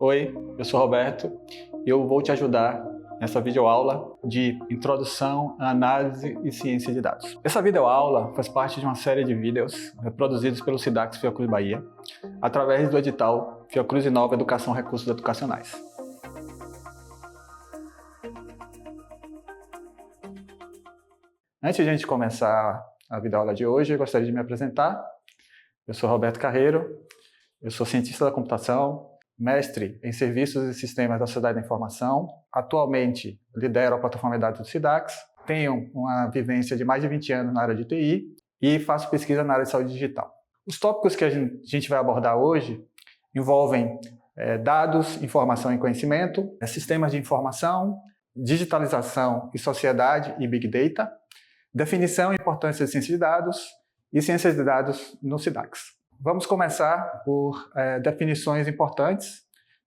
Oi, eu sou Roberto e eu vou te ajudar nessa videoaula de Introdução à Análise e Ciência de Dados. Essa videoaula faz parte de uma série de vídeos produzidos pelo SIDAX Fiocruz Bahia, através do edital Fiocruz Inova Educação Recursos Educacionais. Antes de a gente começar a videoaula de hoje, eu gostaria de me apresentar. Eu sou Roberto Carreiro, eu sou cientista da computação, mestre em Serviços e Sistemas da Sociedade da Informação. Atualmente lidero a plataforma de dados do SIDAX, tenho uma vivência de mais de 20 anos na área de TI e faço pesquisa na área de saúde digital. Os tópicos que a gente vai abordar hoje envolvem dados, informação e conhecimento, sistemas de informação, digitalização e sociedade e Big Data, definição e importância de ciência de dados e ciências de dados no SIDAX. Vamos começar por definições importantes,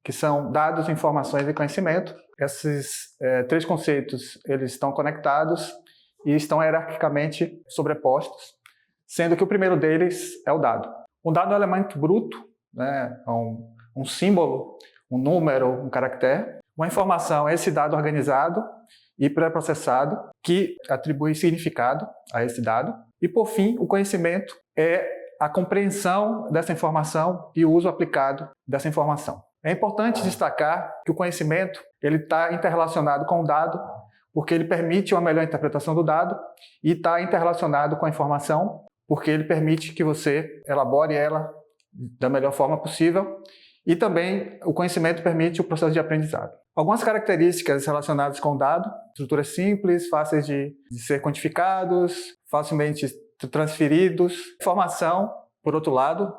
que são dados, informações e conhecimento. Esses três conceitos eles estão conectados e estão hierarquicamente sobrepostos, sendo que o primeiro deles é o dado. Um dado é um elemento bruto, né? Um símbolo, um número, um caractere. Uma informação é esse dado organizado e pré-processado que atribui significado a esse dado. E, por fim, o conhecimento é a compreensão dessa informação e o uso aplicado dessa informação. É importante destacar que o conhecimento ele está interrelacionado com o dado, porque ele permite uma melhor interpretação do dado, e está interrelacionado com a informação, porque ele permite que você elabore ela da melhor forma possível, e também o conhecimento permite o processo de aprendizado. Algumas características relacionadas com o dado: estruturas simples, fáceis de ser quantificados, facilmente transferidos. Informação, por outro lado,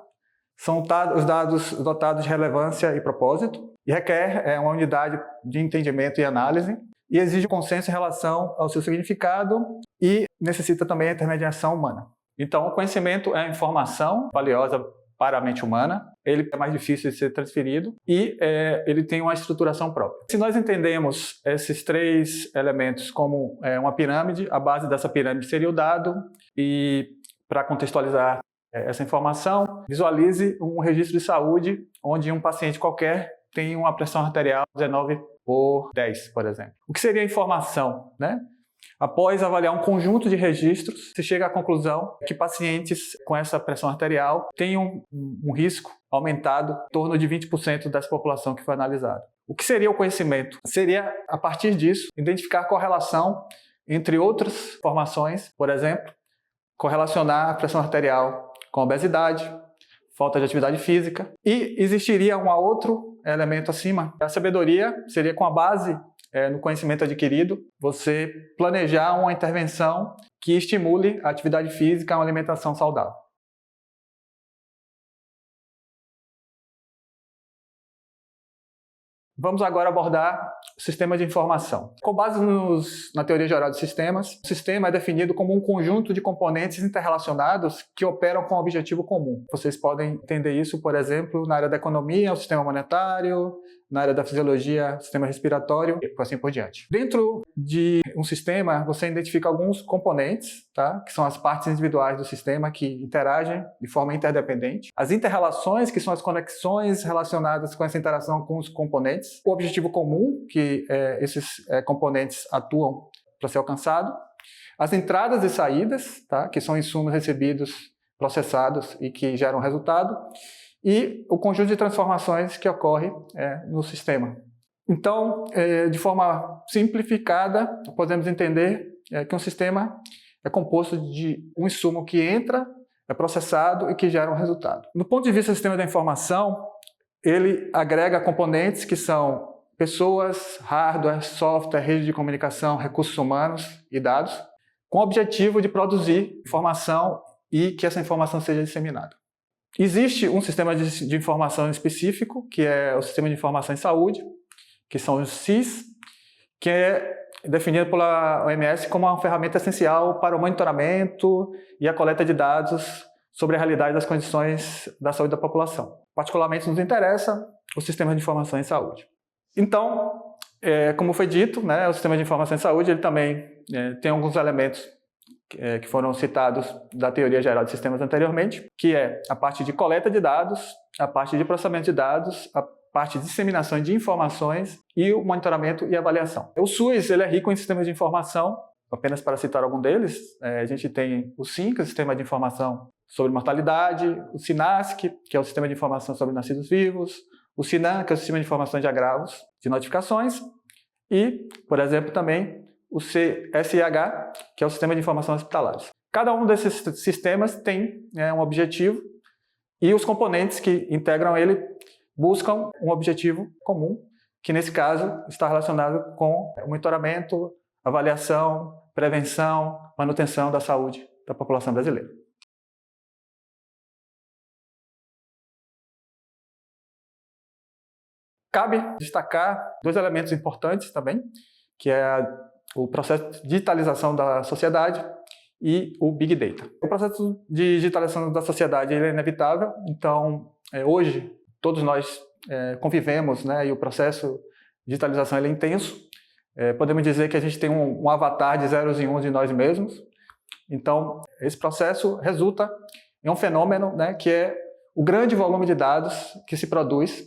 são os dados dotados de relevância e propósito, e requer uma unidade de entendimento e análise, e exige consenso em relação ao seu significado e necessita também a intermediação humana. Então, o conhecimento é a informação valiosa para a mente humana, ele é mais difícil de ser transferido e ele tem uma estruturação própria. Se nós entendemos esses três elementos como uma pirâmide, a base dessa pirâmide seria o dado, e para contextualizar essa informação, visualize um registro de saúde onde um paciente qualquer tem uma pressão arterial 19/10, por exemplo. O que seria a informação, né? Após avaliar um conjunto de registros, se chega à conclusão que pacientes com essa pressão arterial têm um risco aumentado em torno de 20% dessa população que foi analisada. O que seria o conhecimento? Seria, a partir disso, identificar correlação entre outras informações, por exemplo, correlacionar a pressão arterial com obesidade, falta de atividade física, e existiria um outro elemento acima. A sabedoria seria, com a base no conhecimento adquirido, você planejar uma intervenção que estimule a atividade física, uma alimentação saudável. Vamos agora abordar o sistema de informação. Com base na teoria geral de sistemas, o sistema é definido como um conjunto de componentes interrelacionados que operam com um objetivo comum. Vocês podem entender isso, por exemplo, na área da economia, o sistema monetário, na área da fisiologia, o sistema respiratório e assim por diante. Dentro de um sistema, você identifica alguns componentes, tá? Que são as partes individuais do sistema que interagem de forma interdependente. As interrelações, que são as conexões relacionadas com essa interação com os componentes. O objetivo comum, que esses componentes atuam para ser alcançado. As entradas e saídas, tá? Que são insumos recebidos, processados e que geram resultado. E o conjunto de transformações que ocorre no sistema. Então, de forma simplificada, podemos entender que um sistema é composto de um insumo que entra, é processado e que gera um resultado. Do ponto de vista do sistema da informação, ele agrega componentes que são pessoas, hardware, software, rede de comunicação, recursos humanos e dados, com o objetivo de produzir informação e que essa informação seja disseminada. Existe um sistema de informação específico, que é o Sistema de Informação em Saúde, que são os SIS, que é definido pela OMS como uma ferramenta essencial para o monitoramento e a coleta de dados sobre a realidade das condições da saúde da população. Particularmente nos interessa o Sistema de Informação em Saúde. Então, como foi dito, né, o Sistema de Informação em Saúde ele também tem alguns elementos que foram citados da teoria geral de sistemas anteriormente, que é a parte de coleta de dados, a parte de processamento de dados, a parte de disseminação de informações e o monitoramento e avaliação. O SUS ele é rico em sistemas de informação, apenas para citar algum deles, a gente tem o SINC, que é o Sistema de Informação sobre Mortalidade, o SINASC, que é o Sistema de Informação sobre Nascidos Vivos, o SINAM, que é o Sistema de Informação de Agravos de Notificações, e, por exemplo, também o CSIH, que é o Sistema de Informação Hospitalares. Cada um desses sistemas tem um objetivo e os componentes que integram ele buscam um objetivo comum, que nesse caso está relacionado com o monitoramento, avaliação, prevenção, manutenção da saúde da população brasileira. Cabe destacar dois elementos importantes também, que é o processo de digitalização da sociedade e o Big Data. O processo de digitalização da sociedade ele é inevitável, então hoje todos nós convivemos, né, e o processo de digitalização ele é intenso. Podemos dizer que a gente tem um avatar de zeros e uns de nós mesmos. Então, esse processo resulta em um fenômeno, né, que é o grande volume de dados que se produz.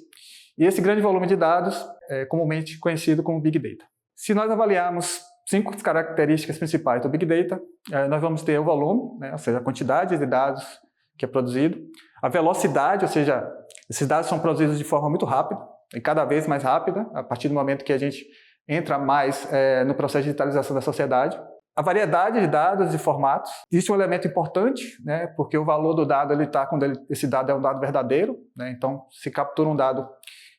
E esse grande volume de dados é comumente conhecido como Big Data. Se nós avaliarmos 5 características principais do Big Data, nós vamos ter o volume, né, ou seja, a quantidade de dados que é produzido, a velocidade, ou seja, esses dados são produzidos de forma muito rápida, e cada vez mais rápida, a partir do momento que a gente entra mais no processo de digitalização da sociedade. A variedade de dados e formatos. Existe um elemento importante, né, porque o valor do dado está quando esse dado é um dado verdadeiro, né, então se captura um dado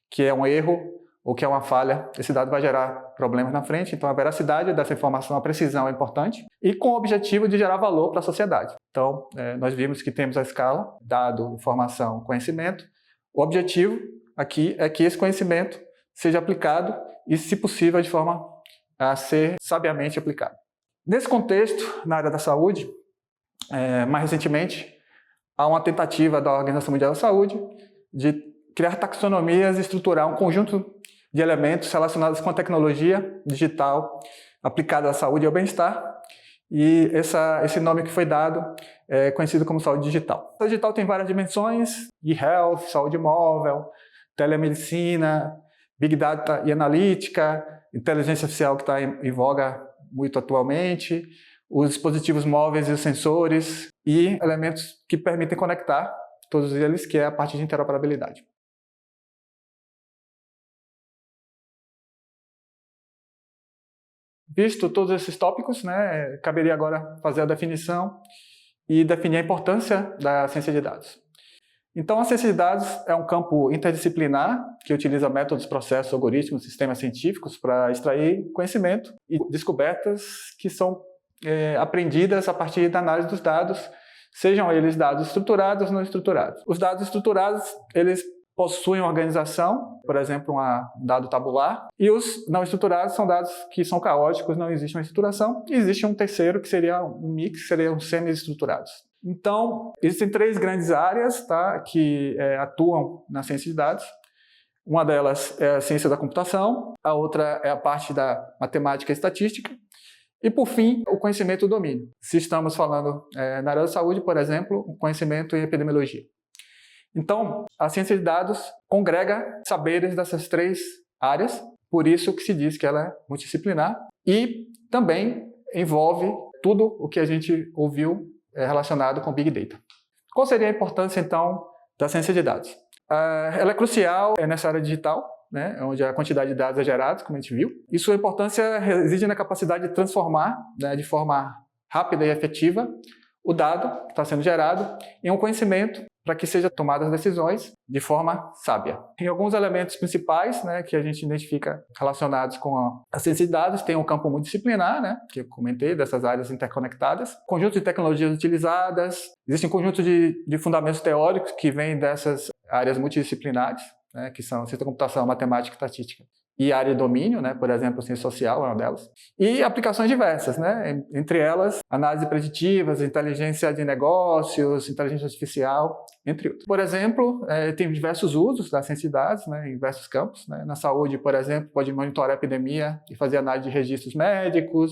que é um erro ou que é uma falha, esse dado vai gerar problemas na frente, então a veracidade dessa informação, a precisão é importante, e com o objetivo de gerar valor para a sociedade. Então, nós vimos que temos a escala, dado, informação, conhecimento. O objetivo aqui é que esse conhecimento seja aplicado e, se possível, de forma a ser sabiamente aplicado. Nesse contexto, na área da saúde, mais recentemente, há uma tentativa da Organização Mundial da Saúde de criar taxonomias e estruturar um conjunto de elementos relacionados com a tecnologia digital aplicada à saúde e ao bem-estar, e esse nome que foi dado é conhecido como saúde digital. A saúde digital tem várias dimensões: e-health, saúde móvel, telemedicina, big data e analítica, inteligência artificial que está em voga muito atualmente, os dispositivos móveis e os sensores e elementos que permitem conectar todos eles, que é a parte de interoperabilidade. Visto todos esses tópicos, né, caberia agora fazer a definição e definir a importância da ciência de dados. Então, a ciência de dados é um campo interdisciplinar que utiliza métodos, processos, algoritmos, sistemas científicos para extrair conhecimento e descobertas que são aprendidas a partir da análise dos dados, sejam eles dados estruturados ou não estruturados. Os dados estruturados, eles possuem organização, por exemplo, um dado tabular, e os não estruturados são dados que são caóticos, não existe uma estruturação, e existe um terceiro que seria um mix, que seriam semi-estruturados. Então, existem 3 grandes áreas, tá, que atuam na ciência de dados. Uma delas é a ciência da computação, a outra é a parte da matemática e estatística, e, por fim, o conhecimento do domínio. Se estamos falando na área da saúde, por exemplo, o conhecimento em epidemiologia. Então, a ciência de dados congrega saberes dessas 3 áreas, por isso que se diz que ela é multidisciplinar, e também envolve tudo o que a gente ouviu relacionado com Big Data. Qual seria a importância, então, da ciência de dados? Ela é crucial nessa área digital, né, onde a quantidade de dados é gerada, como a gente viu, e sua importância reside na capacidade de transformar, né, de forma rápida e efetiva o dado que está sendo gerado em um conhecimento para que sejam tomadas decisões de forma sábia. Tem alguns elementos principais, né, que a gente identifica relacionados com a ciência de dados. Tem um campo multidisciplinar, né, que eu comentei, dessas áreas interconectadas, conjunto de tecnologias utilizadas, existe um conjunto de fundamentos teóricos que vêm dessas áreas multidisciplinares, né, que são ciência da computação, matemática e estatística, e área de domínio, né, por exemplo, ciência social é uma delas, e aplicações diversas, né, entre elas análise preditivas, inteligência de negócios, inteligência artificial, entre outros. Por exemplo, tem diversos usos da ciência de dados, né, em diversos campos, né. Na saúde, por exemplo, pode monitorar a epidemia e fazer análise de registros médicos,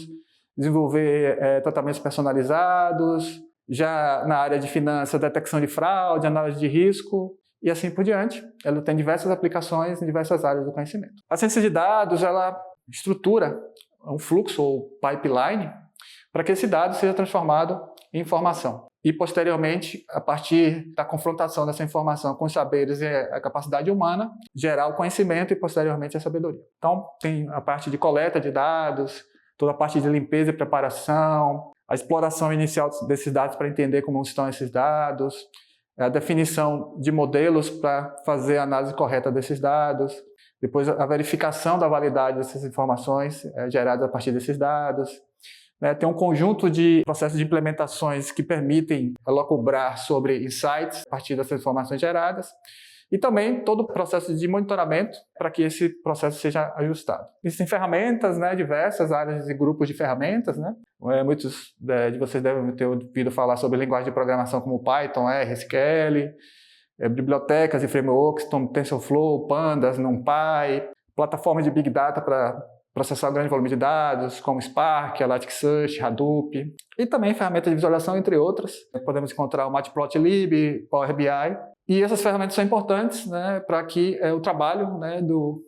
desenvolver tratamentos personalizados. Já na área de finanças, detecção de fraude, análise de risco, e assim por diante. Ela tem diversas aplicações em diversas áreas do conhecimento. A ciência de dados, ela estrutura um fluxo ou pipeline para que esse dado seja transformado em informação. E, posteriormente, a partir da confrontação dessa informação com os saberes e a capacidade humana, gerar o conhecimento e, posteriormente, a sabedoria. Então, tem a parte de coleta de dados, toda a parte de limpeza e preparação, a exploração inicial desses dados para entender como estão esses dados, a definição de modelos para fazer a análise correta desses dados, depois a verificação da validade dessas informações geradas a partir desses dados. Tem um conjunto de processos de implementações que permitem elocubrar sobre insights a partir dessas informações geradas e também todo o processo de monitoramento para que esse processo seja ajustado. Existem ferramentas, diversas áreas e grupos de ferramentas. Muitos de vocês devem ter ouvido falar sobre linguagem de programação como Python, R, SQL, bibliotecas e frameworks, TensorFlow, Pandas, NumPy, plataformas de Big Data para processar um grande volume de dados, como Spark, Elasticsearch, Hadoop, e também ferramentas de visualização, entre outras. Podemos encontrar o Matplotlib, Power BI, e essas ferramentas são importantes para que o trabalho do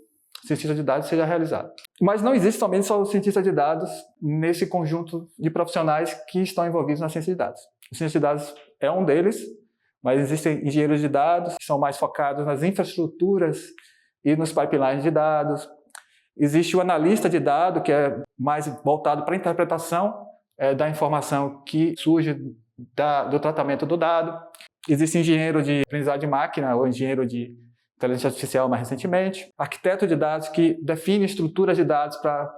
cientista de dados seja realizado. Mas não existe somente só o cientista de dados nesse conjunto de profissionais que estão envolvidos na ciência de dados. O cientista de dados é um deles, mas existem engenheiros de dados que são mais focados nas infraestruturas e nos pipelines de dados. Existe o analista de dados, que é mais voltado para a interpretação da informação que surge do tratamento do dado. Existe engenheiro de aprendizagem de máquina ou engenheiro de inteligência artificial mais recentemente. Arquiteto de dados, que define estruturas de dados para,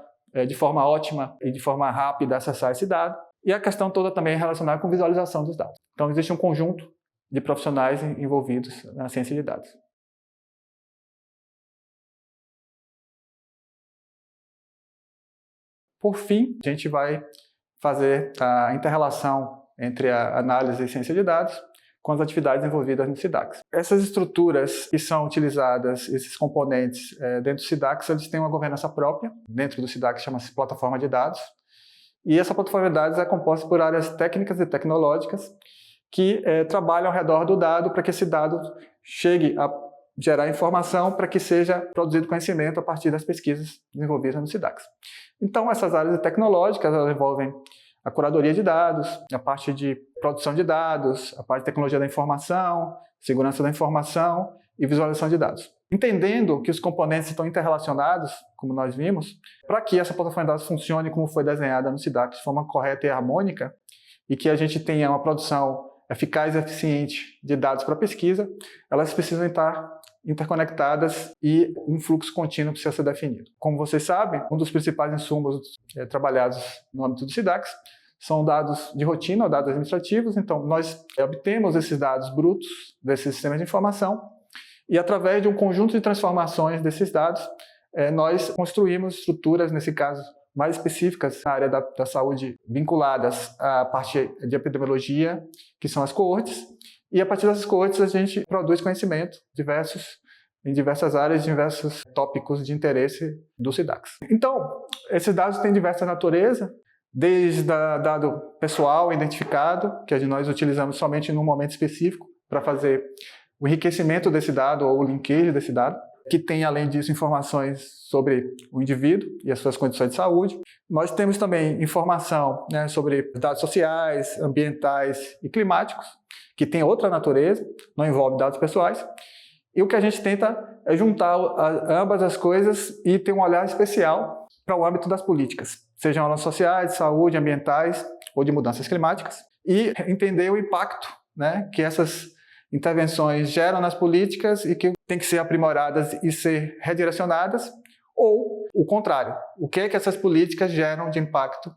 de forma ótima e de forma rápida, acessar esse dado. E a questão toda também é relacionada com visualização dos dados. Então, existe um conjunto de profissionais envolvidos na ciência de dados. Por fim, a gente vai fazer a inter-relação entre a análise e ciência de dados com as atividades envolvidas no SIDAX. Essas estruturas que são utilizadas, esses componentes dentro do SIDAX, eles têm uma governança própria. Dentro do SIDAX chama-se plataforma de dados. E essa plataforma de dados é composta por áreas técnicas e tecnológicas que trabalham ao redor do dado para que esse dado chegue a gerar informação para que seja produzido conhecimento a partir das pesquisas desenvolvidas no SIDAX. Então, essas áreas tecnológicas elas envolvem a curadoria de dados, a parte de produção de dados, a parte de tecnologia da informação, segurança da informação e visualização de dados. Entendendo que os componentes estão interrelacionados, como nós vimos, para que essa plataforma de dados funcione como foi desenhada no SIDAX de forma correta e harmônica e que a gente tenha uma produção eficaz e eficiente de dados para pesquisa, elas precisam estar interconectadas e um fluxo contínuo precisa ser definido. Como vocês sabem, um dos principais insumos trabalhados no âmbito do SIDAX são dados de rotina, ou dados administrativos. Então, nós obtemos esses dados brutos desses sistemas de informação e, através de um conjunto de transformações desses dados, nós construímos estruturas, nesse caso, mais específicas na área da saúde, vinculadas à parte de epidemiologia, que são as coortes, e a partir dessas coortes a gente produz conhecimento em diversas áreas, diversos tópicos de interesse do SIDAX. Então, esses dados têm diversa natureza, desde dado pessoal identificado, que nós utilizamos somente num momento específico para fazer o enriquecimento desse dado ou o linkage desse dado, que tem, além disso, informações sobre o indivíduo e as suas condições de saúde. Nós temos também informação sobre dados sociais, ambientais e climáticos, que tem outra natureza, não envolve dados pessoais. E o que a gente tenta é juntar ambas as coisas e ter um olhar especial para o âmbito das políticas, sejam elas sociais, de saúde, ambientais ou de mudanças climáticas, e entender o impacto que essas intervenções geram nas políticas e que têm que ser aprimoradas e ser redirecionadas, ou o contrário, o que é que essas políticas geram de impacto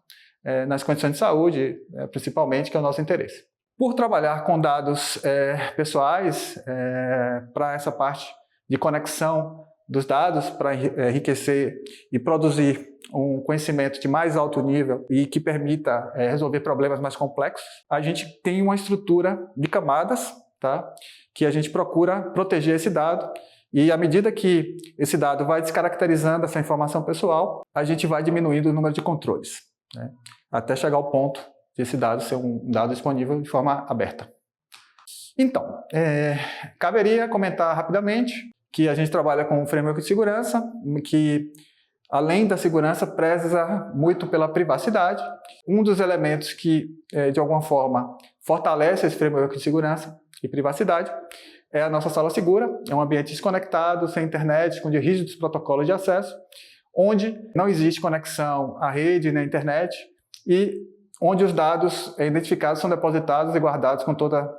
nas condições de saúde, principalmente, que é o nosso interesse. Por trabalhar com dados pessoais, para essa parte de conexão dos dados, para enriquecer e produzir um conhecimento de mais alto nível e que permita resolver problemas mais complexos, a gente tem uma estrutura de camadas, que a gente procura proteger esse dado, e à medida que esse dado vai descaracterizando essa informação pessoal, a gente vai diminuindo o número de controles, até chegar ao ponto de esse dado ser um dado disponível de forma aberta. Então, caberia comentar rapidamente que a gente trabalha com um framework de segurança que, além da segurança, preza muito pela privacidade. Um dos elementos que, de alguma forma, fortalece esse framework de segurança e privacidade é a nossa sala segura. É um ambiente desconectado, sem internet, com rígidos protocolos de acesso, onde não existe conexão à rede nem à internet e onde os dados identificados são depositados e guardados com toda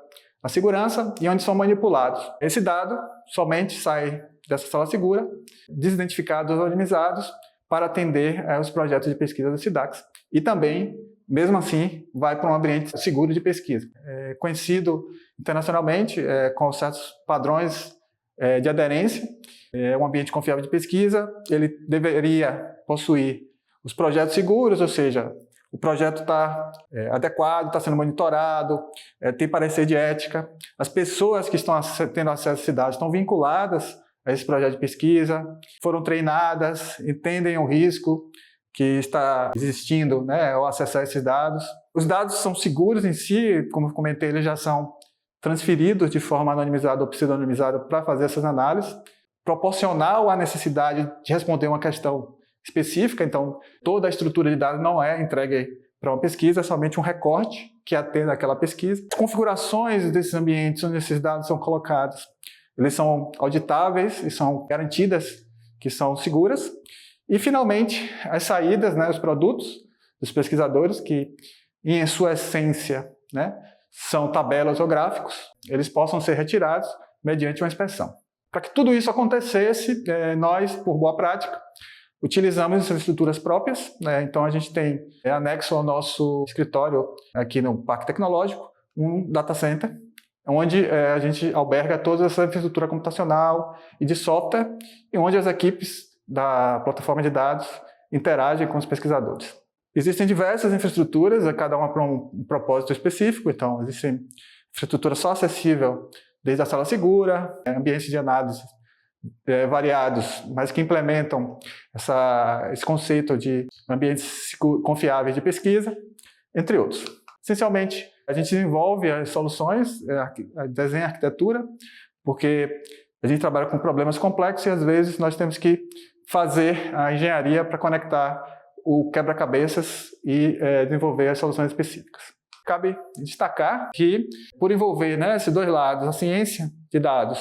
a segurança e onde são manipulados. Esse dado somente sai dessa sala segura, desidentificados ou anonimizados, para atender os projetos de pesquisa da SIDAX. E também, mesmo assim, vai para um ambiente seguro de pesquisa. Conhecido internacionalmente, com certos padrões de aderência, um ambiente confiável de pesquisa, ele deveria possuir os projetos seguros, ou seja, o projeto está adequado, está sendo monitorado, tem parecer de ética, as pessoas que estão tendo acesso à cidade estão vinculadas a esse projeto de pesquisa, foram treinadas, entendem o risco que está existindo, né, ao acessar esses dados. Os dados são seguros em si, como eu comentei, eles já são transferidos de forma anonimizada ou pseudonimizada para fazer essas análises, proporcional à necessidade de responder uma questão específica, então toda a estrutura de dados não é entregue para uma pesquisa, é somente um recorte que atende àquela pesquisa. As configurações desses ambientes onde esses dados são colocados, eles são auditáveis e são garantidas que são seguras. E, finalmente, as saídas, né, os produtos dos pesquisadores, que, em sua essência, né, são tabelas ou gráficos, eles possam ser retirados mediante uma inspeção. Para que tudo isso acontecesse, nós, por boa prática, utilizamos infraestruturas próprias, né? Então a gente tem anexo ao nosso escritório aqui no Parque Tecnológico um data center, onde a gente alberga toda essa infraestrutura computacional e de software, e onde as equipes da plataforma de dados interagem com os pesquisadores. Existem diversas infraestruturas, cada uma para um propósito específico, então existe infraestrutura só acessível desde a sala segura, ambientes de análise variados, mas que implementam esse conceito de ambientes confiáveis de pesquisa, entre outros. Essencialmente, a gente desenvolve as soluções, desenha a arquitetura, porque a gente trabalha com problemas complexos e às vezes nós temos que fazer a engenharia para conectar o quebra-cabeças e desenvolver as soluções específicas. Cabe destacar que, por envolver, né, esses dois lados, a ciência de dados,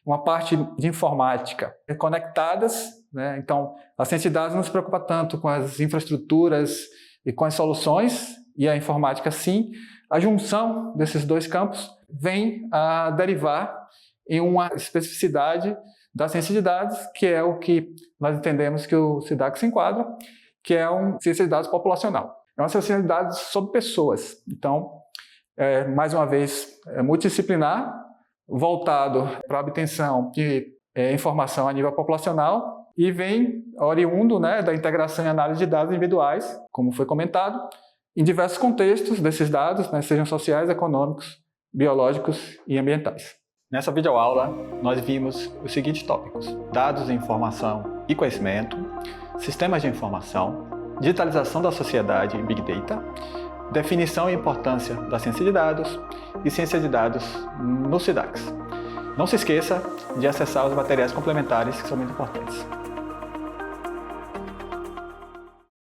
uma parte de informática conectadas, né? Então a ciência de dados não se preocupa tanto com as infraestruturas e com as soluções, e a informática sim. A junção desses dois campos vem a derivar em uma especificidade da ciência de dados, que é o que nós entendemos que o SIDAX se enquadra, que é uma ciência de dados populacional. É uma ciência de dados sobre pessoas. Então, mais uma vez, multidisciplinar, voltado para a obtenção de informação a nível populacional e vem oriundo, né, da integração e análise de dados individuais, como foi comentado, em diversos contextos desses dados, né, sejam sociais, econômicos, biológicos e ambientais. Nessa videoaula, nós vimos os seguintes tópicos: dados, informação e conhecimento, sistemas de informação, digitalização da sociedade e Big Data, definição e importância da ciência de dados e ciência de dados no SIDAX. Não se esqueça de acessar os materiais complementares que são muito importantes.